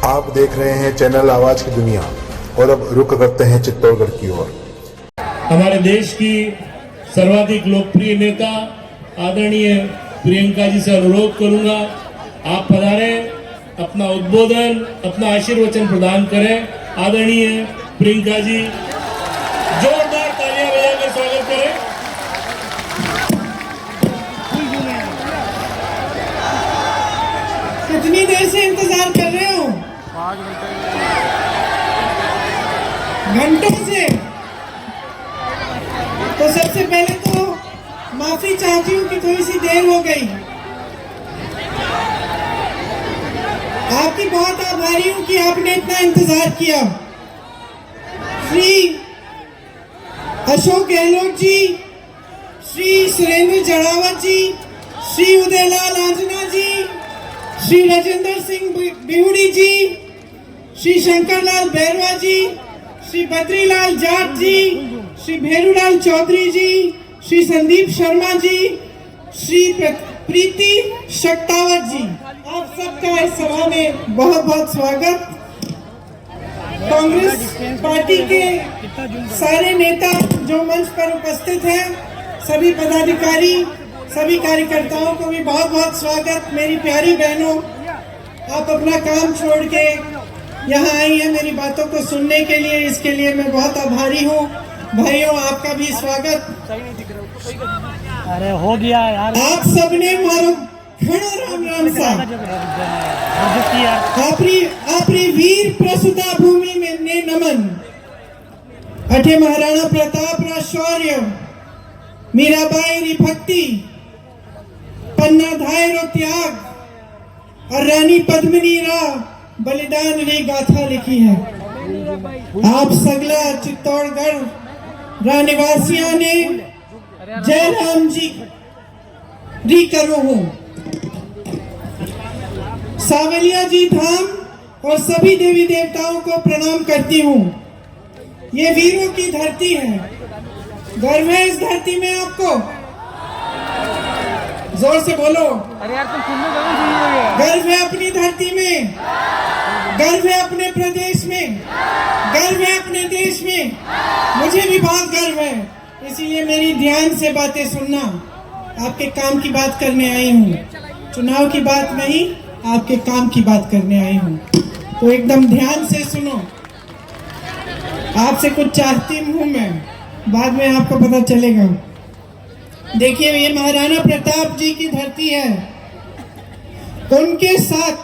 आप देख रहे हैं चैनल आवाज की दुनिया और अब रुक करते हैं चित्तौड़गढ़ की ओर। हमारे देश की सर्वाधिक लोकप्रिय नेता आदरणीय प्रियंका जी से अनुरोध करूंगा, आप पधारें, अपना उद्बोधन, अपना आशीर्वचन प्रदान करें। आदरणीय प्रियंका जी, जोरदार तालियां बजाकर स्वागत करें। कितनी देर से इंतजार कर रहे हो? 5 घंटों से। तो सबसे पहले तो माफी चाहती हूँ कि थोड़ी सी देर हो गई। आपकी बहुत आभारी हूँ कि आपने इतना इंतजार किया। श्री अशोक गहलोत जी, श्री सुरेंद्र जड़ावत जी, श्री उदयलाल आंजना जी, श्री राजेंद्र सिंह बिहुड़ी जी, श्री शंकरलाल बैरवा जी, श्री बद्रीलाल जाट जी, श्री भेरूलाल चौधरी जी, श्री संदीप शर्मा जी, श्री प्रीति शक्तावत जी, आप सबका इस सभा में बहुत बहुत स्वागत। कांग्रेस पार्टी के सारे नेता जो मंच पर उपस्थित हैं, सभी पदाधिकारी, सभी कार्यकर्ताओं को भी बहुत बहुत स्वागत। मेरी प्यारी बहनों, आप अपना काम छोड़ के यहाँ आई हैं मेरी बातों को सुनने के लिए, इसके लिए मैं बहुत आभारी हूँ। भाइयों, आपका भी स्वागत। अरे हो गया यार, आप सबने मारो खड़ो राम राम सा आपरी वीर प्रसुता भूमि में ने नमन। अठे महाराणा प्रताप रा शौर्य, मीराबाई री भक्ति, पन्ना धाय रो त्याग और रानी पद्मिनी रा बलिदान री गाथा लिखी है। आप सगला चित्तौड़गढ़ रा निवासियों ने जय राम जी री करो हूँ। सावलिया जी धाम और सभी देवी देवताओं को प्रणाम करती हूँ। ये वीरों की धरती है, गर्व है इस धरती में आपको। जोर से बोलो। अरे यार तुम सुनने जाओ। गर्व है अपनी धरती में, गर्व है अपने प्रदेश में, गर्व है अपने देश में। मुझे भी बहुत गर्व है, इसीलिए मेरी ध्यान से बातें सुनना। आपके काम की बात करने आई हूँ, चुनाव की बात नहीं, आपके काम की बात करने आई हूँ। तो एकदम ध्यान से सुनो। आपसे कुछ चाहती हूँ मैं, बाद में आपको पता चलेगा। देखिए, ये महाराणा प्रताप जी की धरती है। उनके साथ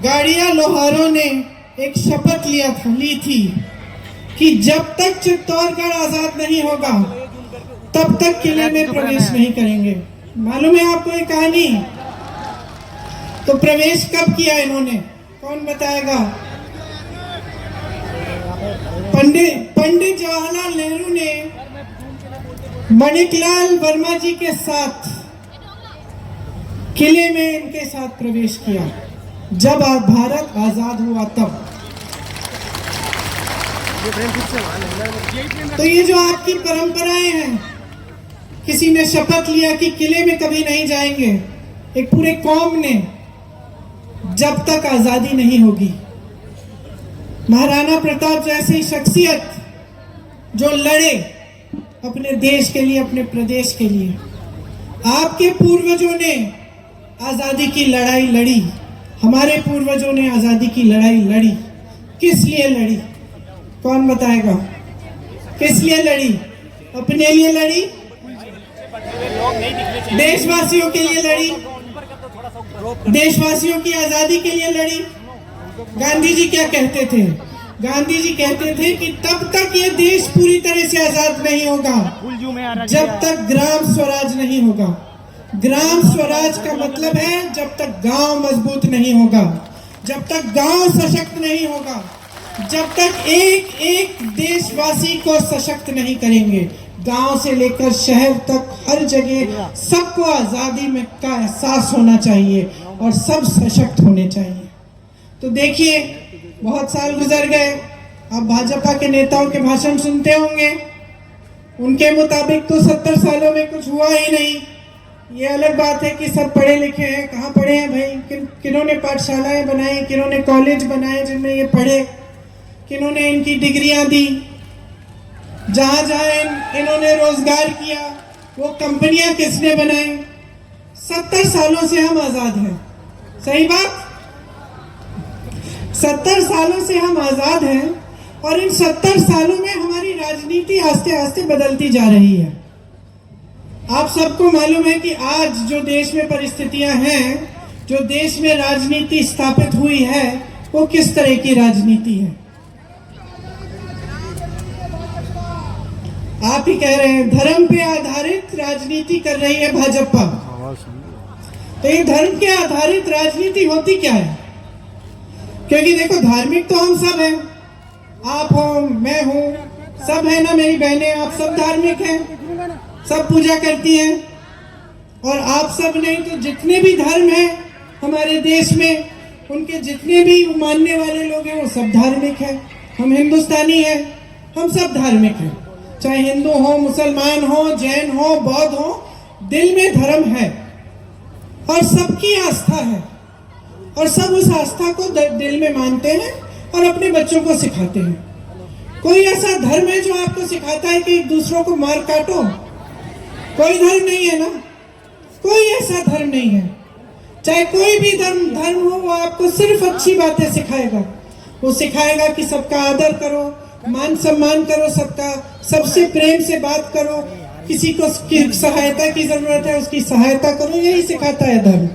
गाड़िया लोहारों ने एक शपथ ली थी कि जब तक चित्तौड़गढ़ आजाद नहीं होगा तब तक किले में प्रवेश नहीं करेंगे। मालूम है आपको ये कहानी? तो प्रवेश कब किया इन्होंने, कौन बताएगा? पंडित जवाहरलाल नेहरू ने माणिकलाल वर्मा जी के साथ किले में इनके साथ प्रवेश किया जब भारत आजाद हुआ तब। तो ये जो आपकी परंपराएं हैं, किसी ने शपथ लिया कि किले में कभी नहीं जाएंगे, एक पूरे कौम ने, जब तक आजादी नहीं होगी। महाराणा प्रताप जैसी शख्सियत जो लड़े अपने देश के लिए, अपने प्रदेश के लिए। आपके पूर्वजों ने आजादी की लड़ाई लड़ी, हमारे पूर्वजों ने आजादी की लड़ाई लड़ी। किस लिए लड़ी, कौन बताएगा? किस लिए लड़ी? अपने लिए लड़ी, देशवासियों के लिए लड़ी, देशवासियों की आजादी के लिए लड़ी। गांधी जी क्या कहते थे? गांधी जी कहते थे कि तब तक ये देश पूरी तरह से आजाद नहीं होगा जब तक ग्राम स्वराज नहीं होगा। ग्राम स्वराज का मतलब है जब तक गांव मजबूत नहीं होगा, जब तक गांव सशक्त नहीं होगा, जब तक एक एक देशवासी को सशक्त नहीं करेंगे। गांव से लेकर शहर तक हर जगह सबको आजादी में का एहसास होना चाहिए और सब सशक्त होने चाहिए। तो देखिए, बहुत साल गुजर गए, आप भाजपा के नेताओं के भाषण सुनते होंगे, उनके मुताबिक तो 70 सालों में कुछ हुआ ही नहीं। ये अलग बात है कि सब पढ़े लिखे हैं, कहाँ पढ़े हैं भाई? किन्होंने पाठशालाएं बनाई, किन्होंने कॉलेज बनाए जिनमें ये पढ़े, किन्होंने इनकी डिग्रियां दी, जहां जहां इन्होंने रोजगार किया, वो कंपनियां किसने बनाई? 70 सालों से हम आजाद हैं, सही बात? 70 सालों से हम आजाद हैं और इन 70 सालों में हमारी राजनीति आस्ते आस्ते बदलती जा रही है। आप सबको मालूम है कि आज जो देश में परिस्थितियां हैं, जो देश में राजनीति स्थापित हुई है, वो किस तरह की राजनीति है? आप ही कह रहे हैं धर्म पे आधारित राजनीति कर रही है भाजपा। तो ये धर्म के आधारित राजनीति होती क्या है? क्योंकि देखो, धार्मिक तो हम सब हैं, आप हो, मैं हूं, सब है ना मेरी बहनें, आप सब धार्मिक हैं, सब पूजा करती हैं। और आप सब नहीं तो जितने भी धर्म हैं हमारे देश में, उनके जितने भी मानने वाले लोग हैं वो सब धार्मिक हैं। हम हिंदुस्तानी हैं, हम सब धार्मिक हैं, चाहे हिंदू हो, मुसलमान हो, जैन हो, बौद्ध हो, दिल में धर्म है और सबकी आस्था है और सब उस आस्था को दिल में मानते हैं और अपने बच्चों को सिखाते हैं। कोई ऐसा धर्म है जो आपको सिखाता है कि दूसरों को मार काटो? कोई धर्म नहीं है ना, कोई ऐसा धर्म नहीं है। चाहे कोई भी धर्म हो, वो आपको सिर्फ अच्छी बातें सिखाएगा। वो सिखाएगा कि सबका आदर करो, मान सम्मान करो, सबका, सबसे प्रेम से बात करो, किसी को सहायता की जरूरत है उसकी सहायता करो, यही सिखाता है धर्म।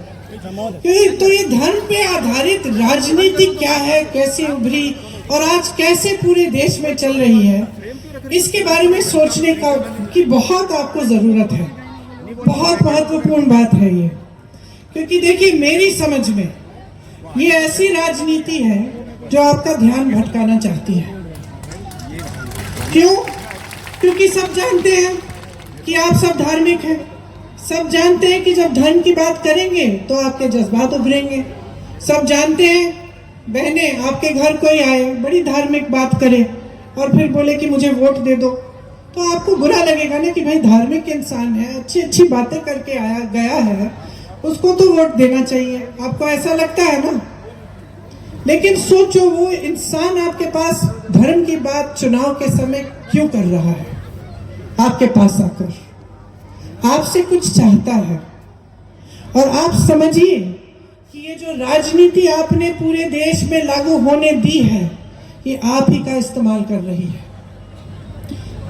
तो ये धर्म पे आधारित राजनीति क्या है, कैसे उभरी और आज कैसे पूरे देश में चल रही है, इसके बारे में सोचने की बहुत आपको जरूरत है। बहुत महत्वपूर्ण बात है ये, क्योंकि देखिए मेरी समझ में ये ऐसी राजनीति है जो आपका ध्यान भटकाना चाहती है। क्यों? क्योंकि सब जानते हैं कि आप सब धार्मिक हैं, सब जानते हैं कि जब धर्म की बात करेंगे तो आपके जज्बात उभरेंगे। सब जानते हैं, बहनें, आपके घर कोई आए, बड़ी धार्मिक बात करे और फिर बोले कि मुझे वोट दे दो, तो आपको बुरा लगेगा ना कि भाई धार्मिक इंसान है, अच्छी अच्छी बातें करके आया गया है, उसको तो वोट देना चाहिए, आपको ऐसा लगता है ना? लेकिन सोचो, वो इंसान आपके पास धर्म की बात चुनाव के समय क्यों कर रहा है? आपके पास आकर आपसे कुछ चाहता है। और आप समझिए कि ये जो राजनीति आपने पूरे देश में लागू होने दी है, ये आप ही का इस्तेमाल कर रही है।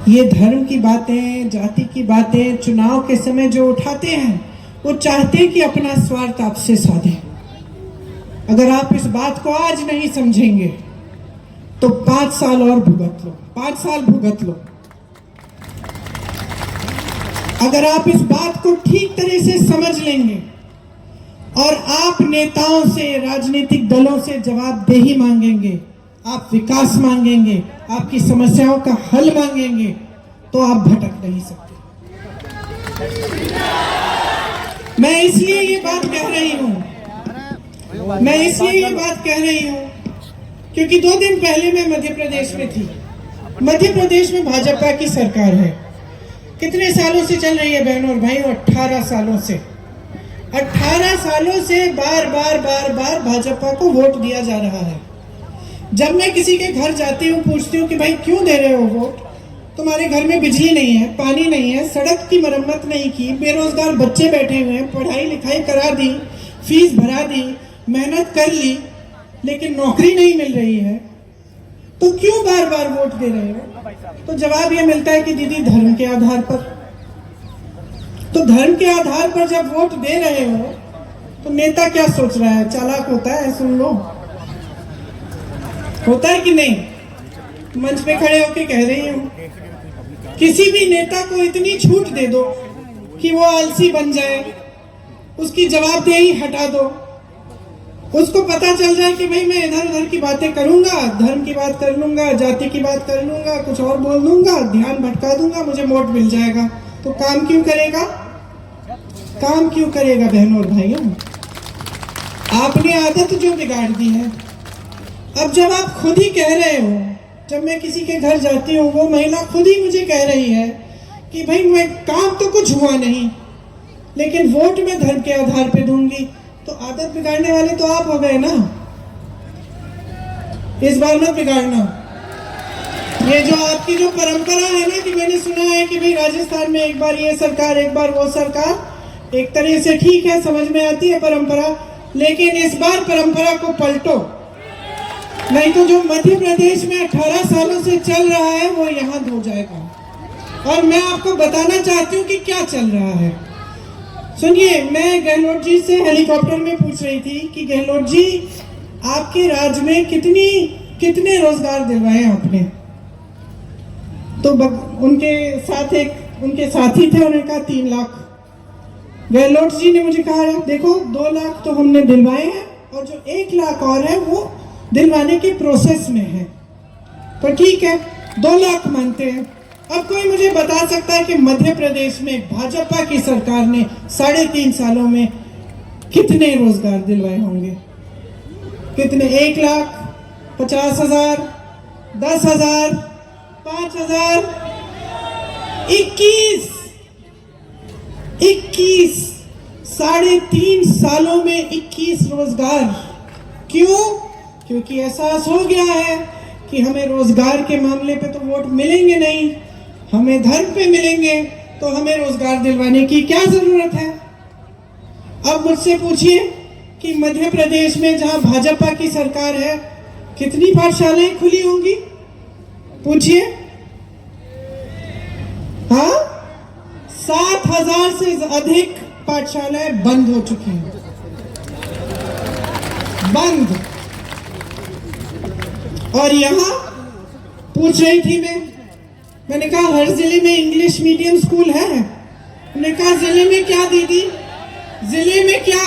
ये धर्म की बातें, जाति की बातें चुनाव के समय जो उठाते हैं, वो चाहते हैं कि अपना स्वार्थ आपसे साधे। अगर आप इस बात को आज नहीं समझेंगे तो 5 साल और भुगत लो, 5 साल भुगत लो। अगर आप इस बात को ठीक तरह से समझ लेंगे और आप नेताओं से, राजनीतिक दलों से जवाबदेही मांगेंगे, आप विकास मांगेंगे, आपकी समस्याओं का हल मांगेंगे, तो आप भटक नहीं सकते। मैं इसलिए ये बात कह रही हूं, क्योंकि 2 दिन पहले मैं मध्य प्रदेश में थी। मध्य प्रदेश में भाजपा की सरकार है। कितने सालों से चल रही है बहनों और भाइयों? 18 सालों से। 18 सालों से बार बार भाजपा को वोट दिया जा रहा है। जब मैं किसी के घर जाती हूँ, पूछती हूँ कि भाई क्यों दे रहे हो वोट? तुम्हारे घर में बिजली नहीं है, पानी नहीं है, सड़क की मरम्मत नहीं की, बेरोजगार बच्चे बैठे हुए हैं, पढ़ाई लिखाई करा दी, फीस भरा दी, मेहनत कर ली, लेकिन नौकरी नहीं मिल रही है, तो क्यों बार बार वोट दे रहे हो? तो जवाब ये मिलता है कि दीदी धर्म के आधार पर। तो धर्म के आधार पर जब वोट दे रहे हो तो नेता क्या सोच रहा है? चालाक होता है, सुन लो, होता है कि नहीं? मंच पे खड़े होके कह रही हूं, किसी भी नेता को इतनी छूट दे दो कि वो आलसी बन जाए, उसकी जवाबदेही हटा दो, उसको पता चल जाए कि भाई मैं इधर उधर की बातें करूंगा, धर्म की बात कर लूंगा, जाति की बात कर लूंगा, कुछ और बोल दूंगा, ध्यान भटका दूंगा, मुझे वोट मिल जाएगा, तो काम क्यों करेगा? काम क्यों करेगा बहनों और भाइयों? आपने आदत जो बिगाड़ दी है। अब जब आप खुद ही कह रहे हो, जब मैं किसी के घर जाती हूँ, वो महिला खुद ही मुझे कह रही है कि भाई मैं काम तो कुछ हुआ नहीं, लेकिन वोट मैं धर्म के आधार पे दूंगी, तो आदत बिगाड़ने वाले तो आप हो गए ना। इस बार मत बिगाड़ना। ये जो आपकी जो परंपरा है ना, कि मैंने सुना है कि भाई राजस्थान में एक बार ये सरकार एक बार वो सरकार, एक तरह से ठीक है, समझ में आती है परंपरा, लेकिन इस बार परंपरा को पलटो, नहीं तो जो मध्य प्रदेश में 18 सालों से चल रहा है वो यहाँ हो जाएगा। और मैं आपको बताना चाहती हूँ कि क्या चल रहा है। सुनिए, मैं गहलोत जी से हेलीकॉप्टर में पूछ रही थी कि गहलोत जी, आपके राज्य में कितने रोजगार दिलवाए आपने? तो उनके साथी थे, उन्होंने कहा 3 लाख। गहलोत जी ने मुझे कहा, देखो 2 लाख तो हमने दिलवाए हैं और जो 1 लाख और है वो दिलवाने के प्रोसेस में है। तो ठीक है, 2 लाख मानते हैं। अब कोई मुझे बता सकता है कि मध्य प्रदेश में भाजपा की सरकार ने 3.5 सालों में कितने रोजगार दिलवाए होंगे? कितने? 1,50,000, 10,000, 5,000, 21 3.5 सालों में 21 रोजगार। क्यों? क्योंकि एहसास हो गया है कि हमें रोजगार के मामले पे तो वोट मिलेंगे नहीं, हमें धर्म पे मिलेंगे, तो हमें रोजगार दिलवाने की क्या जरूरत है। अब मुझसे पूछिए कि मध्य प्रदेश में जहां भाजपा की सरकार है कितनी पाठशालाएं खुली होंगी? पूछिए। हाँ, 7,000 से अधिक पाठशालाएं बंद हो चुकी हैं, बंद। और यहां पूछ रही थी मैंने कहा हर जिले में इंग्लिश मीडियम स्कूल है? उन्होंने कहा जिले में क्या दीदी, जिले में क्या,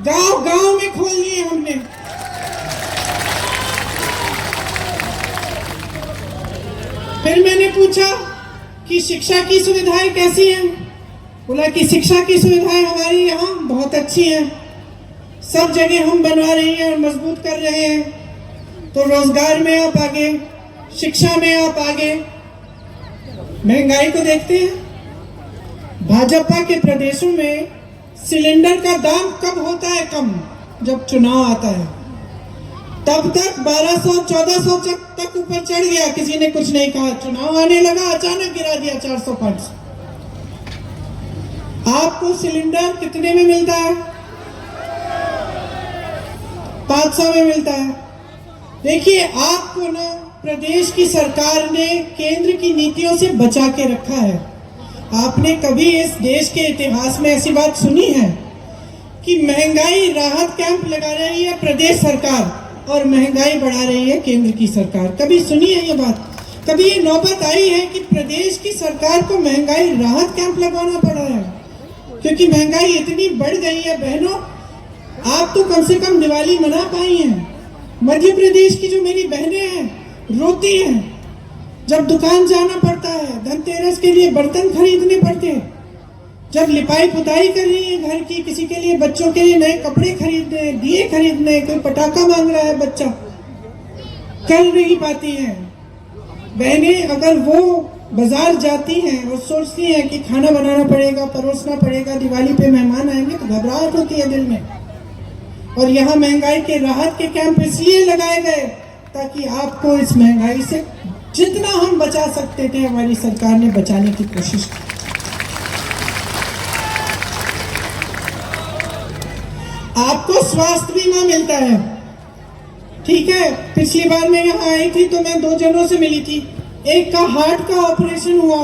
गांव में खोल लिए हमने। फिर मैंने पूछा कि शिक्षा की सुविधाएं कैसी हैं? बोला कि शिक्षा की सुविधाएं हमारी यहाँ बहुत अच्छी हैं, सब जगह हम बनवा रही हैं और मजबूत कर रहे हैं। तो रोजगार में आप आगे, शिक्षा में आप आगे। महंगाई को देखते हैं, भाजपा के प्रदेशों में सिलेंडर का दाम कब होता है कम? जब चुनाव आता है, तब तक 1200-1400 तक ऊपर चढ़ गया, किसी ने कुछ नहीं कहा। चुनाव आने लगा, अचानक गिरा दिया 400-500। आपको सिलेंडर कितने में मिलता है? 500 में मिलता है। देखिए, आपको ना प्रदेश की सरकार ने केंद्र की नीतियों से बचा के रखा है। आपने कभी इस देश के इतिहास में ऐसी बात सुनी है कि महंगाई राहत कैंप लगा रही है प्रदेश सरकार और महंगाई बढ़ा रही है केंद्र की सरकार? कभी सुनी है ये बात? कभी ये नौबत आई है कि प्रदेश की सरकार को महंगाई राहत कैंप लगाना पड़ा है? क्योंकि महंगाई इतनी बढ़ गई है। बहनों, आप तो कम से कम दिवाली मना पाई हैं। मध्य प्रदेश की जो मेरी बहनें हैं रोती हैं जब दुकान जाना पड़ता है, धनतेरस के लिए बर्तन खरीदने पड़ते हैं, जब लिपाई पुताई कर रही है घर की, किसी के लिए, बच्चों के लिए नए कपड़े खरीदने, दिए खरीदने, कोई पटाखा मांग रहा है बच्चा, कर नहीं पाती हैं बहनें। अगर वो बाजार जाती हैं और सोचती हैं कि खाना बनाना पड़ेगा, परोसना पड़ेगा, दिवाली पे मेहमान आएंगे, तो घबराहट होती है दिल में। और यहाँ महंगाई के राहत के कैंप इसलिए लगाए गए ताकि आपको इस महंगाई से जितना हम बचा सकते थे, हमारी सरकार ने बचाने की कोशिश की। आपको स्वास्थ्य बीमा मिलता है, ठीक है। पिछली बार मैं यहाँ आई थी तो मैं 2 जनों से मिली थी। एक का हार्ट का ऑपरेशन हुआ,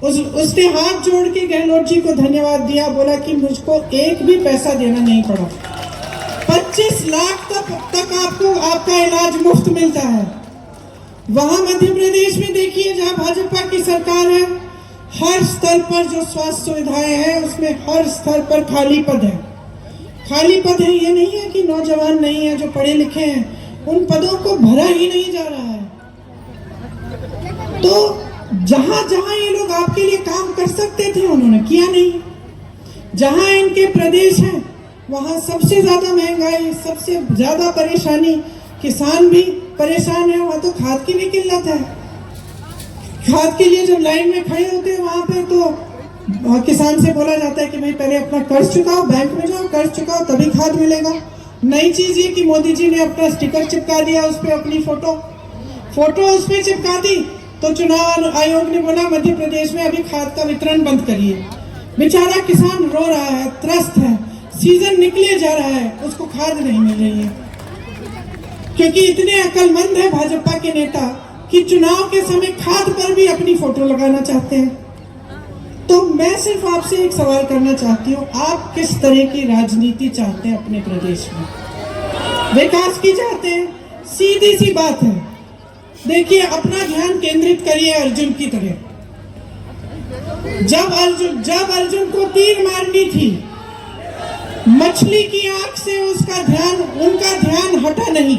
उसने हाथ जोड़ के गहलोत जी को धन्यवाद दिया, बोला कि मुझको एक भी पैसा देना नहीं पड़ा। 25 लाख तक आपको आपका इलाज मुफ्त मिलता है। वहां मध्य प्रदेश में देखिए, जहां भाजपा की सरकार है, हर स्तर पर जो स्वास्थ्य सुविधाएं हैं उसमें हर स्तर पर खाली पद है। खाली पद है, ये नहीं है कि नौजवान नहीं है जो पढ़े लिखे हैं, उन पदों को भरा ही नहीं जा रहा है। तो जहां जहां ये लोग आपके लिए काम कर सकते थे उन्होंने किया नहीं। जहां इनके प्रदेश है वहां सबसे ज्यादा महंगाई, सबसे ज्यादा परेशानी, किसान भी परेशान है। वहां तो खाद की भी किल्लत है। खाद के लिए जब लाइन में खड़े होते हैं वहां पे तो किसान से बोला जाता है कि भाई पहले अपना कर्ज चुकाओ, बैंक में जाओ, कर्ज चुकाओ तभी खाद मिलेगा। नई चीज ये कि मोदी जी ने अपना स्टिकर चिपका दिया, उस पर अपनी फोटो उस पर चिपका दी, तो चुनाव आयोग ने बोला मध्य प्रदेश में अभी खाद का वितरण बंद करिए। बेचारा किसान रो रहा है, त्रस्त है, सीजन निकले जा रहा है, उसको खाद नहीं मिल रही है, क्योंकि इतने अक्लमंद है भाजपा के नेता कि चुनाव के समय खाद पर भी अपनी फोटो लगाना चाहते हैं। तो मैं सिर्फ आपसे एक सवाल करना चाहती हूँ, आप किस तरह की राजनीति चाहते हैं अपने प्रदेश में? विकास की चाहते हैं? सीधी सी बात है, देखिए अपना ध्यान केंद्रित करिए अर्जुन की तरह। जब अर्जुन को तीर मारनी थी, मछली की आंख से उनका ध्यान हटा नहीं।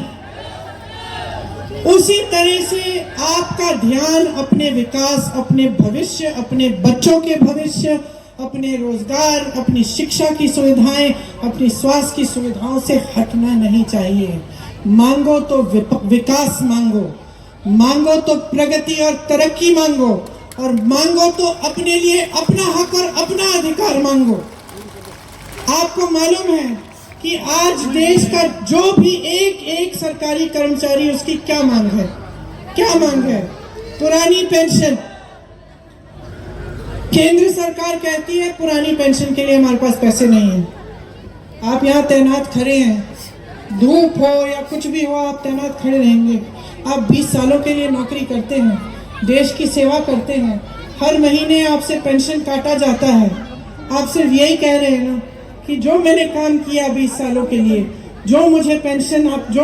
उसी तरह से आपका ध्यान अपने विकास, अपने भविष्य, अपने बच्चों के भविष्य, अपने रोजगार, अपनी शिक्षा की सुविधाएं, अपनी स्वास्थ्य की सुविधाओं से हटना नहीं चाहिए। मांगो तो विकास मांगो तो प्रगति और तरक्की मांगो, और मांगो तो अपने लिए अपना हक और अपना अधिकार मांगो। आपको मालूम है कि आज देश का जो भी एक सरकारी कर्मचारी, उसकी क्या मांग है? पुरानी पेंशन। केंद्र सरकार कहती है पुरानी पेंशन के लिए हमारे पास पैसे नहीं है। आप यहाँ तैनात खड़े हैं, धूप हो या कुछ भी हो, आप तैनात खड़े रहेंगे। आप 20 सालों के लिए नौकरी करते हैं, देश की सेवा करते हैं, हर महीने आपसे पेंशन काटा जाता है। आप सिर्फ यही कह रहे हैं ना कि जो मैंने काम किया 20 सालों के लिए, जो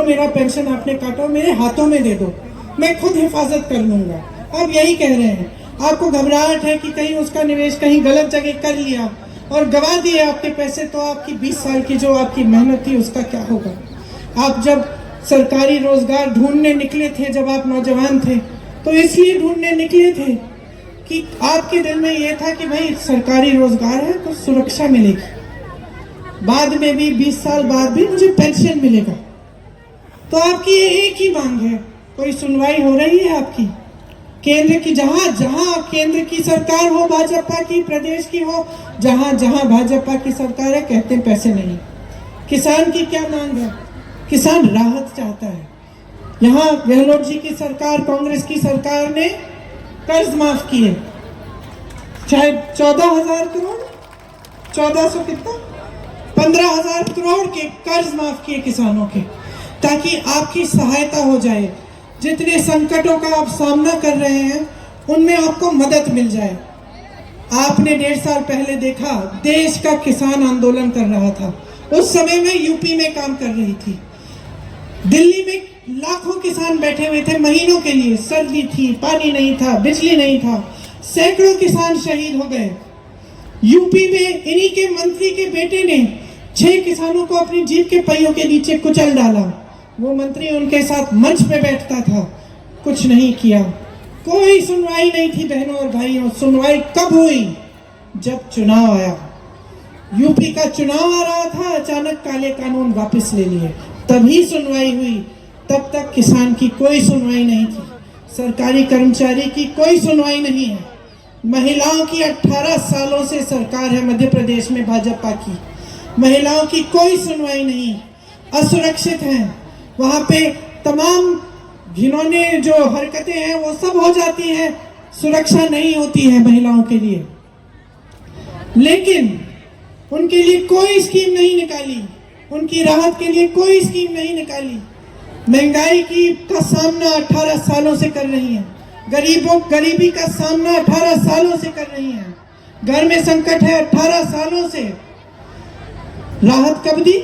मेरा पेंशन आपने काटा मेरे हाथों में दे दो, मैं खुद हिफाजत कर लूंगा। आप यही कह रहे हैं। आपको घबराहट है कि कहीं उसका निवेश कहीं गलत जगह कर लिया और गवा दिए आपके पैसे, तो आपकी 20 साल की जो आपकी मेहनत थी उसका क्या होगा? आप जब सरकारी रोजगार ढूंढने निकले थे, जब आप नौजवान थे, तो इसलिए ढूंढने निकले थे कि आपके दिल में यह था कि भाई सरकारी रोजगार है तो सुरक्षा मिलेगी, बाद में भी 20 साल बाद भी मुझे पेंशन मिलेगा। तो आपकी ये एक ही मांग है। कोई सुनवाई हो रही है आपकी? केंद्र की जहां केंद्र की सरकार हो, भाजपा की, प्रदेश की हो, जहां भाजपा की सरकार है, कहते हैं पैसे नहीं। किसान की क्या मांग है? किसान राहत चाहता है। यहाँ गहलोत जी की सरकार, कांग्रेस की सरकार ने कर्ज माफ किए, चाहे 14,000 करोड़, 1400 कितना, 15,000 करोड़ के कर्ज माफ किए किसानों के, ताकि आपकी सहायता हो जाए। जितने संकटों का आप सामना कर रहे हैं उनमें आपको मदद मिल जाए। आपने 1.5 साल पहले देखा, देश का किसान आंदोलन कर रहा था। उस समय में यूपी में काम कर रही थी, दिल्ली में लाखों किसान बैठे हुए थे महीनों के लिए। सर्दी थी, पानी नहीं था, बिजली नहीं था, सैकड़ों किसान शहीद हो गए। यूपी में इन्हीं के मंत्री के बेटे ने 6 किसानों को अपनी जीप के पहियों के नीचे कुचल डाला। वो मंत्री उनके साथ मंच पे बैठता था, कुछ नहीं किया। कोई सुनवाई नहीं थी बहनों और भाइयों। सुनवाई कब हुई? जब चुनाव आया। यूपी का चुनाव आ रहा था, अचानक काले कानून वापस ले लिए, तभी सुनवाई हुई। तब तक किसान की कोई सुनवाई नहीं थी, सरकारी कर्मचारी की कोई सुनवाई नहीं है। महिलाओं की 18 सालों से सरकार है मध्य प्रदेश में भाजपा की, महिलाओं की कोई सुनवाई नहीं, असुरक्षित हैं। वहां पे तमाम घिनौने जो हरकतें हैं वो सब हो जाती हैं, सुरक्षा नहीं होती है महिलाओं के लिए। लेकिन उनके लिए कोई स्कीम नहीं निकाली, उनकी राहत के लिए कोई स्कीम नहीं निकाली। महंगाई का सामना 18 सालों से कर रही है, गरीबी का सामना 18 सालों से कर रही है, घर में संकट है 18 सालों से। राहत कब दी?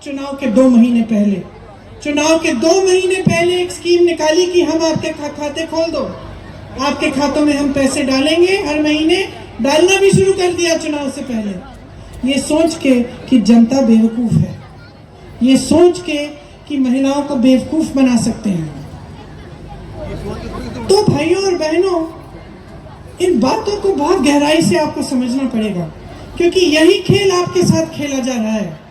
चुनाव के 2 महीने पहले। चुनाव के 2 महीने पहले एक स्कीम निकाली कि हम आपके खाते खोल दो, आपके खातों में हम पैसे डालेंगे, हर महीने डालना भी शुरू कर दिया चुनाव से पहले। ये सोच के कि जनता बेवकूफ है, ये सोच के कि महिलाओं को बेवकूफ बना सकते हैं। तो भाइयों और बहनों, इन बातों को बहुत गहराई से आपको समझना पड़ेगा, क्योंकि यही खेल आपके साथ खेला जा रहा है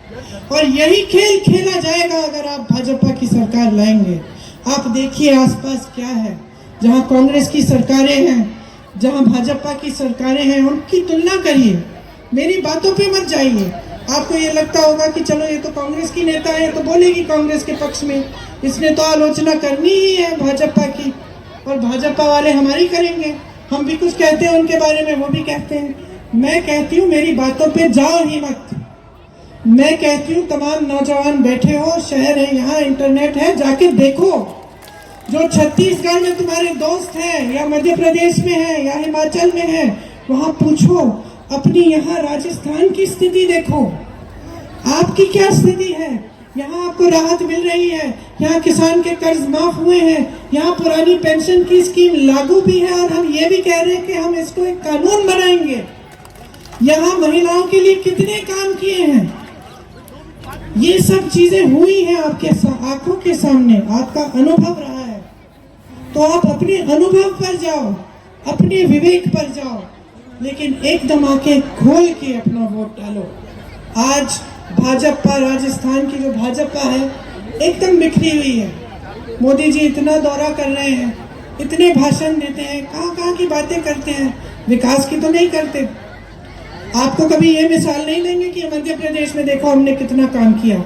और यही खेल खेला जाएगा अगर आप भाजपा की सरकार लाएंगे। आप देखिए आसपास क्या है, जहां कांग्रेस की सरकारें हैं जहां भाजपा की सरकारें हैं उनकी तुलना करिए, मेरी बातों पे मत जाइए। आपको ये लगता होगा कि चलो ये तो कांग्रेस की नेता है तो बोलेगी कांग्रेस के पक्ष में, इसने तो आलोचना करनी ही है भाजपा की, और भाजपा वाले हमारी करेंगे। हम भी कुछ कहते हैं उनके बारे में, वो भी कहते हैं। मैं कहती हूँ मेरी बातों पे जाओ ही मत। मैं कहती हूँ तमाम नौजवान बैठे हो, शहर है, यहाँ इंटरनेट है, जाके देखो। जो छत्तीसगढ़ में तुम्हारे दोस्त हैं या मध्य प्रदेश में है या हिमाचल में है, वहाँ पूछो। अपनी यहाँ राजस्थान की स्थिति देखो, आपकी क्या स्थिति है। यहाँ आपको राहत मिल रही है, यहाँ किसान के कर्ज माफ हुए हैं, यहाँ पुरानी पेंशन की स्कीम लागू भी है, और हम ये भी कह रहे हैं कि हम इसको एक कानून बनाएंगे। यहाँ महिलाओं के लिए कितने काम किए हैं, ये सब चीजें हुई हैं आपके आंखों के सामने, आपका अनुभव रहा है। तो आप अपने अनुभव पर जाओ, अपने विवेक पर जाओ, लेकिन एकदम आके खोल के अपना वोट डालो। आज भाजपा, राजस्थान की जो भाजपा है एकदम बिखरी हुई है। मोदी जी इतना दौरा कर रहे हैं, इतने भाषण देते हैं, कहाँ की बातें करते हैं, विकास की तो नहीं करते। आपको कभी ये मिसाल नहीं देंगे कि मध्य प्रदेश में देखो हमने कितना काम किया।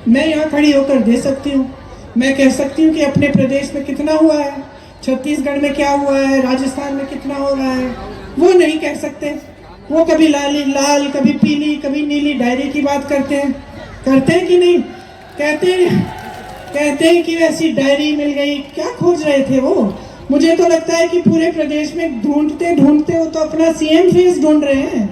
मैं यहाँ खड़ी होकर दे सकती हूँ, मैं कह सकती हूँ कि अपने प्रदेश में कितना हुआ है, छत्तीसगढ़ में क्या हुआ है, राजस्थान में कितना हो रहा है। वो नहीं कह सकते। वो कभी लाल, कभी पीली, कभी नीली डायरी की बात करते हैं कि नहीं? कहते हैं कि वैसी डायरी मिल गई। क्या खोज रहे थे वो? मुझे तो लगता है कि पूरे प्रदेश में ढूंढते वो तो अपना सीएम फेस ढूंढ रहे हैं,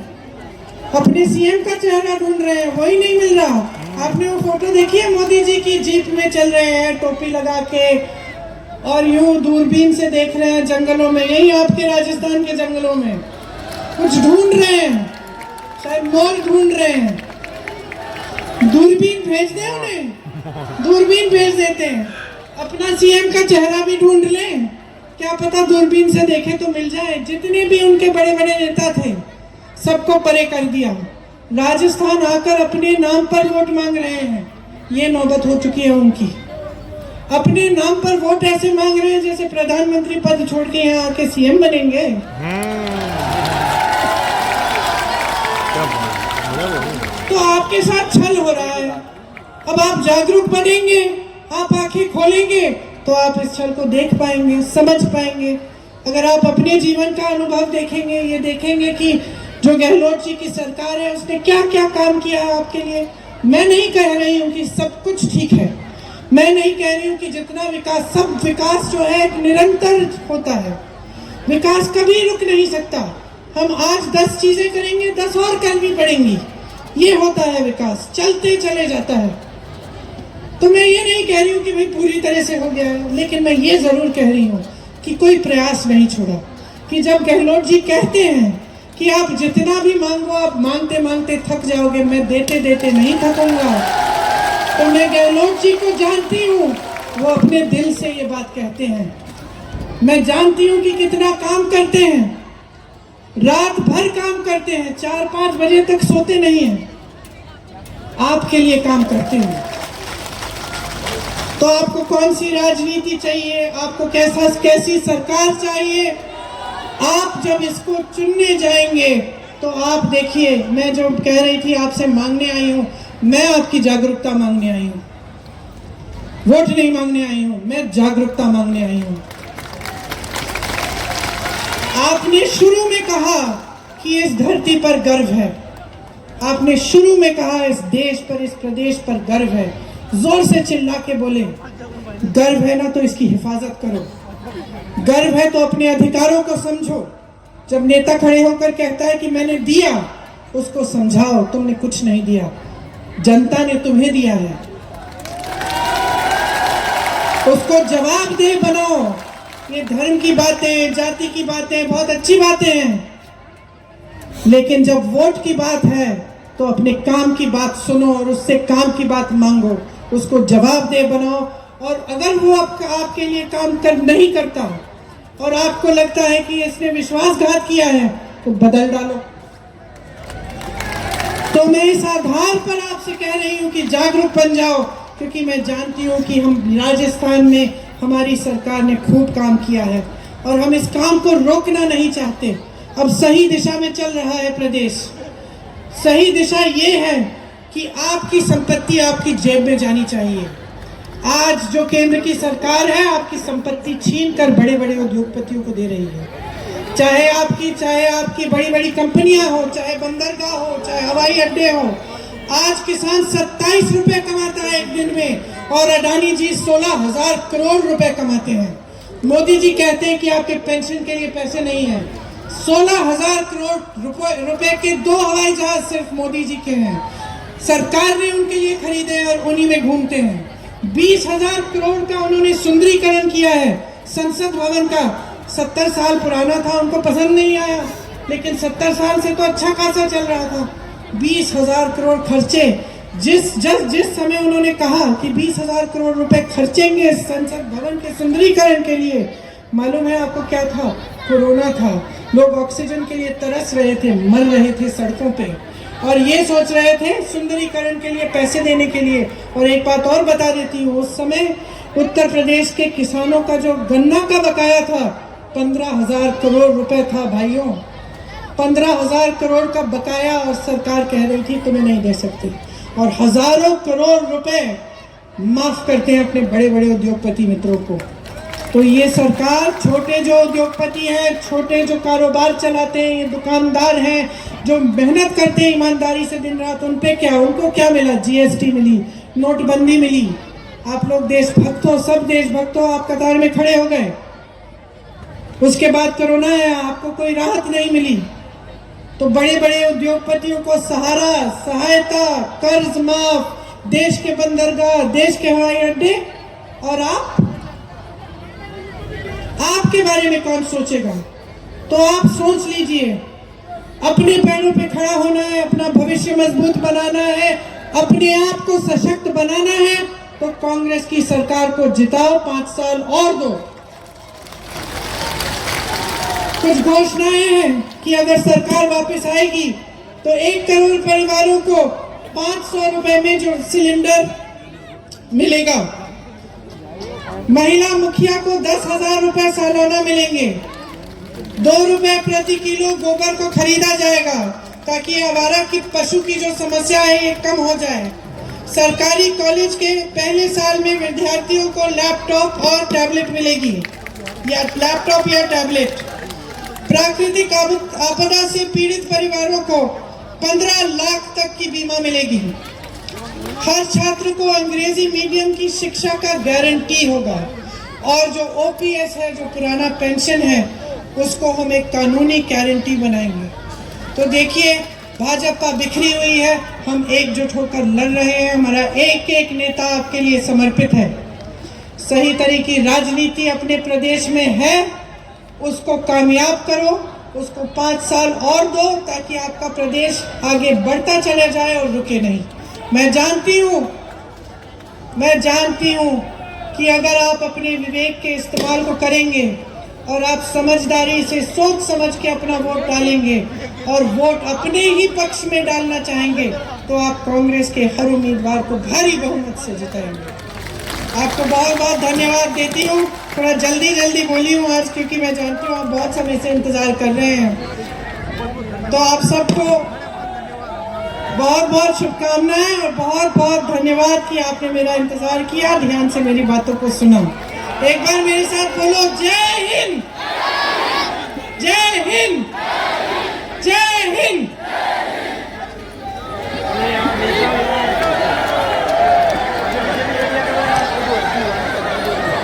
अपने सीएम का चेहरा ढूंढ रहे हैं, वही नहीं मिल रहा। आपने वो फोटो देखी है मोदी जी की? जीप में चल रहे हैं टोपी लगा के, और यूं दूरबीन से देख रहे हैं जंगलों में, यही आपके राजस्थान के जंगलों में कुछ ढूंढ रहे हैं, शायद मोर ढूंढ रहे हैं। दूरबीन भेज दें उन्हें, दूरबीन भेज देते हैं, अपना सीएम का चेहरा भी ढूंढ लें, क्या पता दूरबीन से देखे तो मिल जाए। जितने भी उनके बड़े बड़े नेता थे सबको परे कर दिया, राजस्थान आकर अपने नाम पर वोट मांग रहे हैं। ये नौबत हो चुकी है उनकी, अपने नाम पर वोट ऐसे मांग रहे हैं जैसे प्रधानमंत्री पद छोड़ के यहाँ आके सीएम बनेंगे। तो आपके साथ छल हो रहा है। अब आप जागरूक बनेंगे, आप आंखें खोलेंगे तो आप इस छल को देख पाएंगे, समझ पाएंगे। अगर आप अपने जीवन का अनुभव देखेंगे, ये देखेंगे कि जो गहलोत जी की सरकार है उसने क्या क्या काम किया है आपके लिए। मैं नहीं कह रही हूँ कि सब कुछ ठीक है, मैं नहीं कह रही हूँ कि जितना विकास, सब विकास जो है एक निरंतर होता है, विकास कभी रुक नहीं सकता। हम आज 10 चीजें करेंगे, 10 और करनी पड़ेंगी, ये होता है विकास, चलते चले जाता है। तो मैं ये नहीं कह रही हूँ कि भाई पूरी तरह से हो गया है, लेकिन मैं ये जरूर कह रही हूँ कि कोई प्रयास नहीं छोड़ा। कि जब गहलोत जी कहते हैं कि आप जितना भी मांगो, आप मांगते मांगते थक जाओगे, मैं देते देते नहीं थकूंगा, तो मैं गहलोत जी को जानती हूँ, वो अपने दिल से ये बात कहते हैं। मैं जानती हूँ कि कितना काम करते हैं, रात भर काम करते हैं, 4-5 बजे तक सोते नहीं हैं, आपके लिए काम करते हैं। तो आपको कौन सी राजनीति चाहिए, आपको कैसी सरकार चाहिए, आप जब इसको चुनने जाएंगे तो आप देखिए, मैं जो कह रही थी आपसे मांगने आई हूँ, मैं आपकी जागरूकता मांगने आई हूँ, वोट नहीं मांगने आई हूँ, मैं जागरूकता मांगने आई हूँ। आपने शुरू में कहा कि इस धरती पर गर्व है, आपने शुरू में कहा इस देश पर, इस प्रदेश पर गर्व है, जोर से चिल्ला के बोले गर्व है ना तो इसकी हिफाजत करो, गर्व है तो अपने अधिकारों को समझो। जब नेता खड़े होकर कहता है कि मैंने दिया, उसको समझाओ तुमने कुछ नहीं दिया, जनता ने तुम्हें दिया है, उसको जवाबदेह बनाओ। ये धर्म की बातें, जाति की बातें बहुत अच्छी बातें हैं, लेकिन जब वोट की बात है तो अपने काम की बात सुनो और उससे काम की बात मांगो, उसको जवाबदेह बनाओ। और अगर वो आपके लिए काम नहीं करता और आपको लगता है कि इसने विश्वासघात किया है, तो बदल डालो। तो मैं इस आधार पर आपसे कह रही हूं कि जागरूक बन जाओ, क्योंकि मैं जानती हूं कि हम राजस्थान में हमारी सरकार ने खूब काम किया है, और हम इस काम को रोकना नहीं चाहते। अब सही दिशा में चल रहा है प्रदेश। सही दिशा ये है कि आपकी संपत्ति आपकी जेब में जानी चाहिए। आज जो केंद्र की सरकार है आपकी संपत्ति छीन कर बड़े बड़े उद्योगपतियों को दे रही है। चाहे आपकी बड़ी बड़ी कंपनियां हो, चाहे बंदरगाह हो, चाहे हवाई अड्डे हो। आज किसान 27 रुपए कमाता है एक दिन में और अडानी जी 16,000 करोड़ रुपए कमाते हैं। मोदी जी कहते हैं कि आपके पेंशन के लिए पैसे नहीं है। 16,000 करोड़ रुपए के 2 हवाई जहाज सिर्फ मोदी जी के हैं। सरकार ने उनके लिए खरीदे और उन्हीं में घूमते हैं। 20,000 करोड़ का उन्होंने सुंदरीकरण किया है संसद भवन का। 70 साल पुराना था, उनको पसंद नहीं आया, लेकिन 70 साल से तो अच्छा खासा चल रहा था। 20,000 करोड़ खर्चे। जिस समय उन्होंने कहा कि 20,000 करोड़ रुपए खर्चेंगे संसद भवन के सुंदरीकरण के लिए, मालूम है आपको क्या था? कोरोना था। लोग ऑक्सीजन के लिए तरस रहे थे, मर रहे थे सड़कों पे, और ये सोच रहे थे सुंदरीकरण के लिए पैसे देने के लिए। और एक बात और बता देती हूँ, उस समय उत्तर प्रदेश के किसानों का जो गन्ना का बकाया था 15,000 करोड़ रुपए था भाइयों। 15,000 करोड़ का बकाया, और सरकार कह रही थी तुम्हें नहीं दे सकती, और हजारों करोड़ रुपए माफ करते हैं अपने बड़े बड़े उद्योगपति मित्रों को। तो ये सरकार छोटे जो उद्योगपति हैं, छोटे जो कारोबार चलाते हैं, ये दुकानदार हैं जो मेहनत करते हैं ईमानदारी से दिन रात, उन पे क्या, उनको क्या मिला? जीएसटी मिली, नोटबंदी मिली। आप लोग देशभक्त हो, सब देशभक्त हो, आप कतार में खड़े हो गए। उसके बाद कोरोना है, आपको कोई राहत नहीं मिली। तो बड़े बड़े उद्योगपतियों को सहारा, सहायता, कर्ज माफ, देश के बंदरगाह, देश के हवाई अड्डे, और आपके बारे में कौन सोचेगा? तो आप सोच लीजिए, अपने पैरों पे खड़ा होना है, अपना भविष्य मजबूत बनाना है, अपने आप को सशक्त बनाना है, तो कांग्रेस की सरकार को जिताओ, 5 साल और दो। कुछ घोषणाएं हैं कि अगर सरकार वापस आएगी तो 1 करोड़ परिवारों को 500 रुपए में जो सिलेंडर मिलेगा, महिला मुखिया को 10,000 रुपए सालाना मिलेंगे, 2 रुपए प्रति किलो गोबर को खरीदा जाएगा ताकि आवारा की पशु की जो समस्या है ये कम हो जाए। सरकारी कॉलेज के पहले साल में विद्यार्थियों को लैपटॉप और टैबलेट मिलेगी, या लैपटॉप या टैबलेट। प्राकृतिक आपदा से पीड़ित परिवारों को 15 लाख तक की बीमा मिलेगी। हर छात्र को अंग्रेजी मीडियम की शिक्षा का गारंटी होगा, और जो ओपीएस है, जो पुराना पेंशन है, उसको हम एक कानूनी गारंटी बनाएंगे। तो देखिए, भाजपा बिखरी हुई है, हम एकजुट होकर लड़ रहे हैं। हमारा एक एक नेता आपके लिए समर्पित है। सही तरह की राजनीति अपने प्रदेश में है, उसको कामयाब करो, उसको 5 साल और दो ताकि आपका प्रदेश आगे बढ़ता चले जाए और रुके नहीं। मैं जानती हूँ कि अगर आप अपने विवेक के इस्तेमाल को करेंगे और आप समझदारी से सोच समझ के अपना वोट डालेंगे और वोट अपने ही पक्ष में डालना चाहेंगे, तो आप कांग्रेस के हर उम्मीदवार को भारी बहुमत से जिताएंगे। आपको बहुत बहुत धन्यवाद देती हूँ। थोड़ा जल्दी बोली हूँ आज, क्योंकि मैं जानती हूँ आप बहुत समय से इंतजार कर रहे हैं। तो आप सबको बहुत बहुत शुभकामनाएं और बहुत बहुत धन्यवाद कि आपने मेरा इंतजार किया, ध्यान से मेरी बातों को सुना। एक बार मेरे साथ बोलो, जय हिंद, जय हिंद, जय हिंद।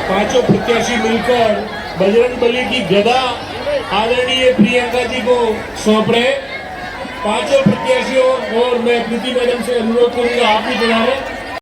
पांचों प्रत्याशी मिलकर बजरंगबली की गदा आदरणीय प्रियंका जी को सौंप रहे। पांचों प्रत्याशियों और मैं प्रीति मैडम से अनुरोध करूंगा, आप भी बना रहे।